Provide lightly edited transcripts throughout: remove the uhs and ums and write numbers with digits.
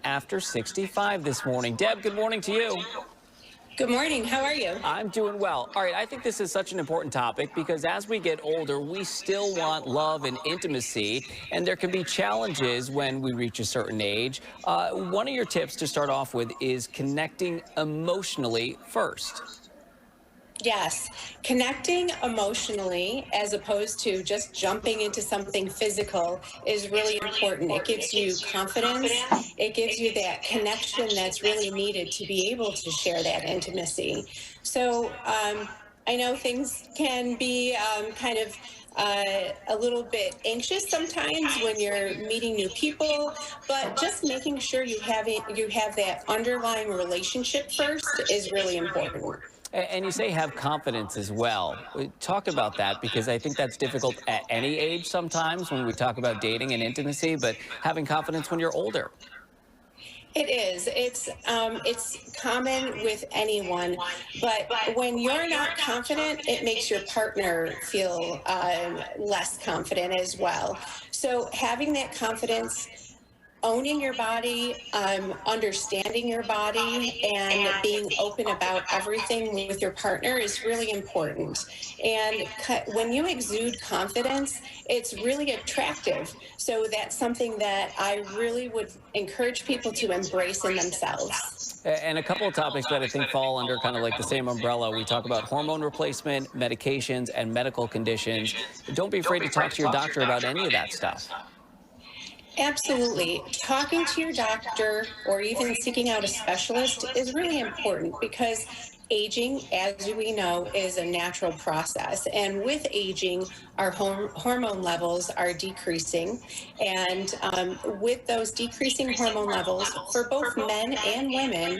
after 65 this morning. Deb, good morning to you. Good morning. How are you? I'm doing well. All right, I think this is such an important topic because as we get older, we still want love and intimacy, and there can be challenges when we reach a certain age. One of your tips to start off with is connecting emotionally first. Yes, connecting emotionally as opposed to just jumping into something physical is really important. It gives you confidence. It gives you that connection that's really needed to be able to share that intimacy. So I know things can be a little bit anxious sometimes when you're meeting new people, but just making sure you have that underlying relationship first is really important. And you say have confidence as well. Talk about that because I think that's difficult at any age sometimes when we talk about dating and intimacy, but having confidence when you're older. It is. It's common with anyone, but when you're not confident, it makes your partner feel less confident as well. So having that confidence, owning your body, understanding your body, and being open about everything with your partner is really important. And when you exude confidence, it's really attractive. So that's something that I really would encourage people to embrace in themselves. And a couple of topics that I think fall under kind of like the same umbrella. We talk about hormone replacement, medications, and medical conditions. Don't be afraid to talk to your doctor about any of that stuff. Absolutely. Talking to your doctor or even seeking out a specialist is really important because aging, as we know, is a natural process. And with aging, our hormone levels are decreasing. And with those decreasing hormone levels for both men and women,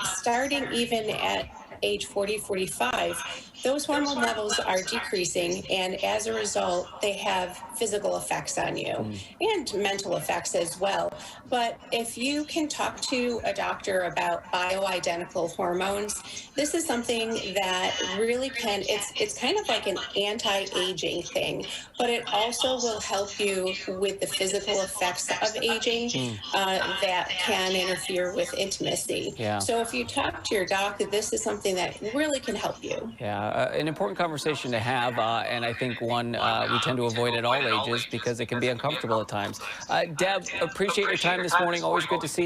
starting even at age 40, 45, those hormone levels are decreasing. And as a result, they have physical effects on you and mental effects as well. But if you can talk to a doctor about bioidentical hormones, this is something that really it's kind of like an anti-aging thing, but it also will help you with the physical effects of aging that can interfere with intimacy. Yeah. So if you talk to your doctor, this is something that really can help you. Yeah, an important conversation to have, and I think one we tend to avoid at all ages because it can be uncomfortable at times. Deb, appreciate your time this morning. Always good to see you.